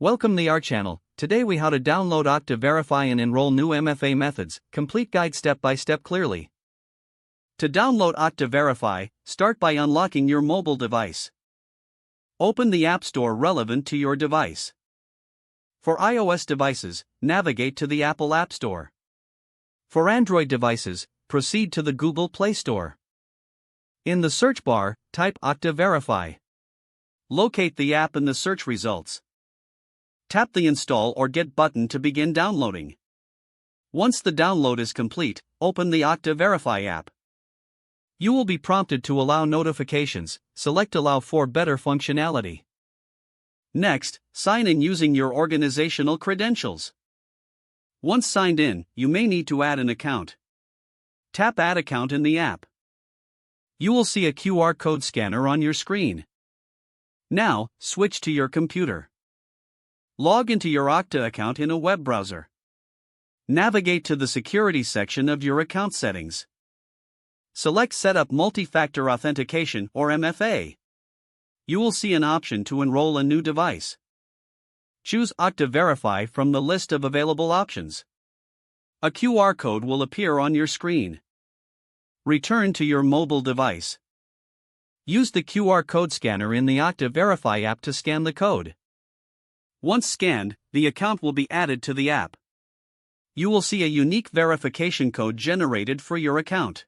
Welcome to our channel. Today we how to download Okta Verify and enroll new MFA methods, complete guide step by step clearly. To download Okta Verify, start by unlocking your mobile device. Open the App Store relevant to your device. For iOS devices, navigate to the Apple App Store. For Android devices, proceed to the Google Play Store. In the search bar, type Okta Verify. Locate the app in the search results. Tap the Install or Get button to begin downloading. Once the download is complete, open the Okta Verify app. You will be prompted to allow notifications. Select Allow for better functionality. Next, sign in using your organizational credentials. Once signed in, you may need to add an account. Tap Add Account in the app. You will see a QR code scanner on your screen. Now, switch to your computer. Log into your Okta account in a web browser. Navigate to the Security section of your account settings. Select Set up Multi-Factor Authentication or MFA. You will see an option to enroll a new device. Choose Okta Verify from the list of available options. A QR code will appear on your screen. Return to your mobile device. Use the QR code scanner in the Okta Verify app to scan the code. Once scanned, the account will be added to the app. You will see a unique verification code generated for your account.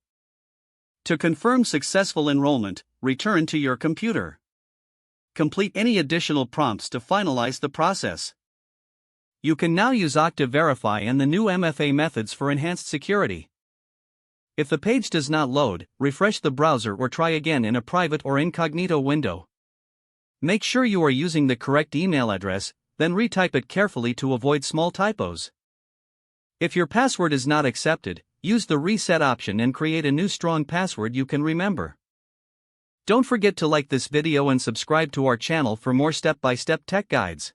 To confirm successful enrollment, return to your computer. Complete any additional prompts to finalize the process. You can now use Okta Verify and the new MFA methods for enhanced security. If the page does not load, refresh the browser or try again in a private or incognito window. Make sure you are using the correct email address, then retype it carefully to avoid small typos. If your password is not accepted, use the reset option and create a new strong password you can remember. Don't forget to like this video and subscribe to our channel for more step-by-step tech guides.